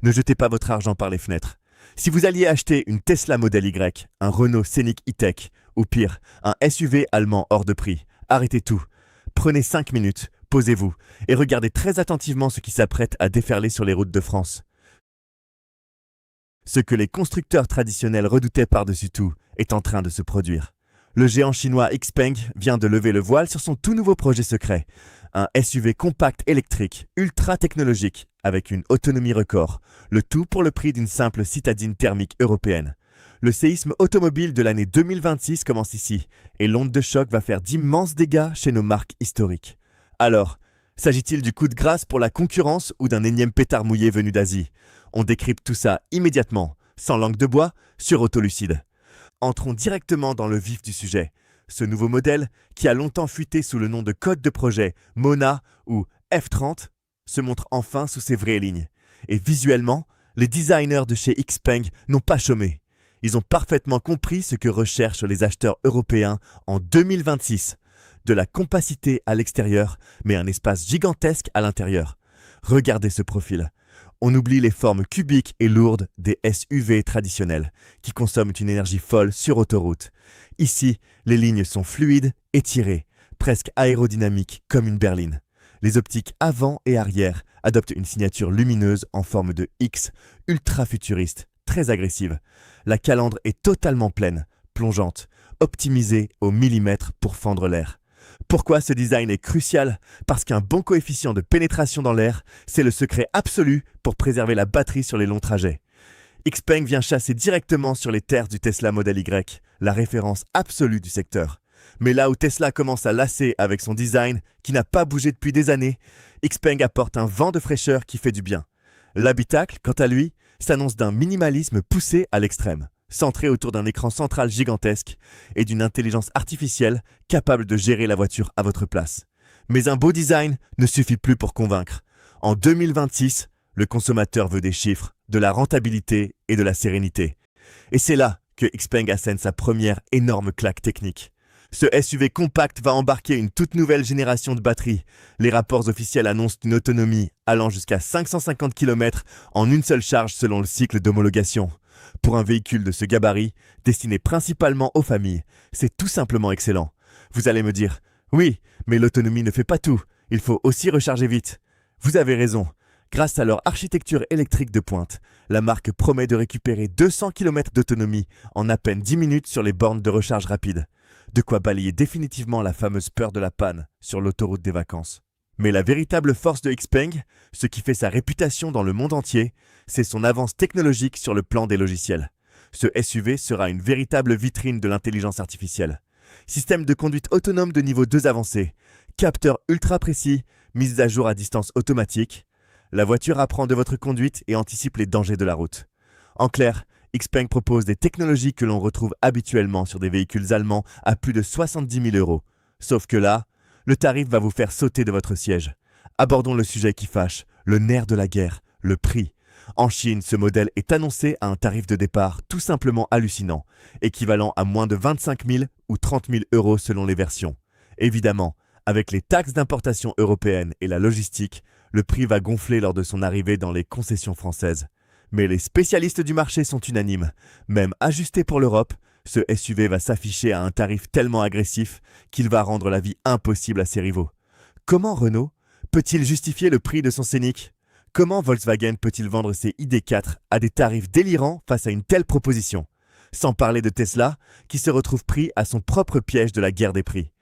Ne jetez pas votre argent par les fenêtres. Si vous alliez acheter une Tesla Model Y, un Renault Scénic E-Tech, ou pire, un SUV allemand hors de prix, arrêtez tout. Prenez 5 minutes, posez-vous, et regardez très attentivement ce qui s'apprête à déferler sur les routes de France. Ce que les constructeurs traditionnels redoutaient par-dessus tout est en train de se produire. Le géant chinois Xpeng vient de lever le voile sur son tout nouveau projet secret, un SUV compact électrique, ultra technologique, avec une autonomie record, le tout pour le prix d'une simple citadine thermique européenne. Le séisme automobile de l'année 2026 commence ici, et l'onde de choc va faire d'immenses dégâts chez nos marques historiques. Alors, s'agit-il du coup de grâce pour la concurrence ou d'un énième pétard mouillé venu d'Asie? On décrypte tout ça immédiatement, sans langue de bois, sur Autolucide. Entrons directement dans le vif du sujet. Ce nouveau modèle, qui a longtemps fuité sous le nom de code de projet Mona ou F30, se montre enfin sous ses vraies lignes. Et visuellement, les designers de chez Xpeng n'ont pas chômé. Ils ont parfaitement compris ce que recherchent les acheteurs européens en 2026. De la compacité à l'extérieur, mais un espace gigantesque à l'intérieur. Regardez ce profil. On oublie les formes cubiques et lourdes des SUV traditionnels, qui consomment une énergie folle sur autoroute. Ici, les lignes sont fluides, étirées, presque aérodynamiques comme une berline. Les optiques avant et arrière adoptent une signature lumineuse en forme de X, ultra futuriste, très agressive. La calandre est totalement pleine, plongeante, optimisée au millimètre pour fendre l'air. Pourquoi ce design est crucial? Parce qu'un bon coefficient de pénétration dans l'air, c'est le secret absolu pour préserver la batterie sur les longs trajets. Xpeng vient chasser directement sur les terres du Tesla Model Y, la référence absolue du secteur. Mais là où Tesla commence à lasser avec son design, qui n'a pas bougé depuis des années, Xpeng apporte un vent de fraîcheur qui fait du bien. L'habitacle, quant à lui, s'annonce d'un minimalisme poussé à l'extrême, centré autour d'un écran central gigantesque et d'une intelligence artificielle capable de gérer la voiture à votre place. Mais un beau design ne suffit plus pour convaincre. En 2026, le consommateur veut des chiffres, de la rentabilité et de la sérénité. Et c'est là que Xpeng assène sa première énorme claque technique. Ce SUV compact va embarquer une toute nouvelle génération de batteries. Les rapports officiels annoncent une autonomie allant jusqu'à 550 km en une seule charge selon le cycle d'homologation. Pour un véhicule de ce gabarit, destiné principalement aux familles, c'est tout simplement excellent. Vous allez me dire, oui, mais l'autonomie ne fait pas tout, il faut aussi recharger vite. Vous avez raison. Grâce à leur architecture électrique de pointe, la marque promet de récupérer 200 km d'autonomie en à peine 10 minutes sur les bornes de recharge rapide. De quoi balayer définitivement la fameuse peur de la panne sur l'autoroute des vacances. Mais la véritable force de Xpeng, ce qui fait sa réputation dans le monde entier, c'est son avance technologique sur le plan des logiciels. Ce SUV sera une véritable vitrine de l'intelligence artificielle. Système de conduite autonome de niveau 2 avancé, capteur ultra précis, mise à jour à distance automatique. La voiture apprend de votre conduite et anticipe les dangers de la route. En clair, Xpeng propose des technologies que l'on retrouve habituellement sur des véhicules allemands à plus de 70 000 €. Sauf que là, le tarif va vous faire sauter de votre siège. Abordons le sujet qui fâche, le nerf de la guerre, le prix. En Chine, ce modèle est annoncé à un tarif de départ tout simplement hallucinant, équivalent à moins de 25 000 ou 30 000 € selon les versions. Évidemment, avec les taxes d'importation européennes et la logistique, le prix va gonfler lors de son arrivée dans les concessions françaises. Mais les spécialistes du marché sont unanimes. Même ajusté pour l'Europe, ce SUV va s'afficher à un tarif tellement agressif qu'il va rendre la vie impossible à ses rivaux. Comment Renault peut-il justifier le prix de son Scénic? Comment Volkswagen peut-il vendre ses ID.4 à des tarifs délirants face à une telle proposition? Sans parler de Tesla, qui se retrouve pris à son propre piège de la guerre des prix.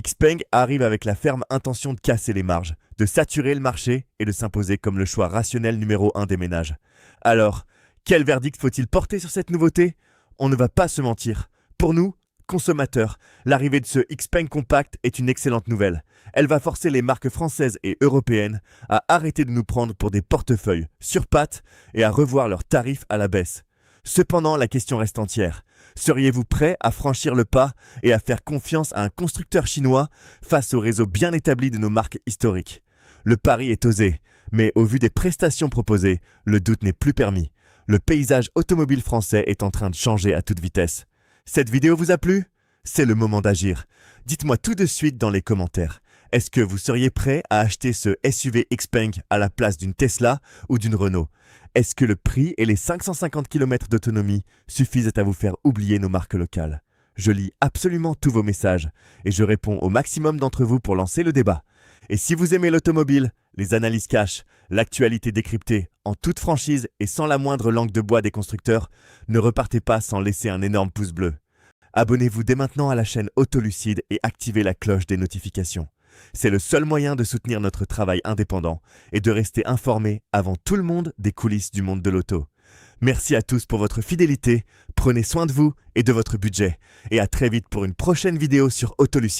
Xpeng arrive avec la ferme intention de casser les marges, de saturer le marché et de s'imposer comme le choix rationnel numéro 1 des ménages. Alors, quel verdict faut-il porter sur cette nouveauté? On ne va pas se mentir. Pour nous, consommateurs, l'arrivée de ce Xpeng Compact est une excellente nouvelle. Elle va forcer les marques françaises et européennes à arrêter de nous prendre pour des portefeuilles sur pattes et à revoir leurs tarifs à la baisse. Cependant, la question reste entière. Seriez-vous prêt à franchir le pas et à faire confiance à un constructeur chinois face au réseau bien établi de nos marques historiques? Le pari est osé, mais au vu des prestations proposées, le doute n'est plus permis. Le paysage automobile français est en train de changer à toute vitesse. Cette vidéo vous a plu? C'est le moment d'agir. Dites-moi tout de suite dans les commentaires. Est-ce que vous seriez prêt à acheter ce SUV Xpeng à la place d'une Tesla ou d'une Renault? Est-ce que le prix et les 550 km d'autonomie suffisent à vous faire oublier nos marques locales? Je lis absolument tous vos messages et je réponds au maximum d'entre vous pour lancer le débat. Et si vous aimez l'automobile, les analyses cash, l'actualité décryptée, en toute franchise et sans la moindre langue de bois des constructeurs, ne repartez pas sans laisser un énorme pouce bleu. Abonnez-vous dès maintenant à la chaîne Autolucide et activez la cloche des notifications. C'est le seul moyen de soutenir notre travail indépendant et de rester informé avant tout le monde des coulisses du monde de l'auto. Merci à tous pour votre fidélité, prenez soin de vous et de votre budget. Et à très vite pour une prochaine vidéo sur Autolucide.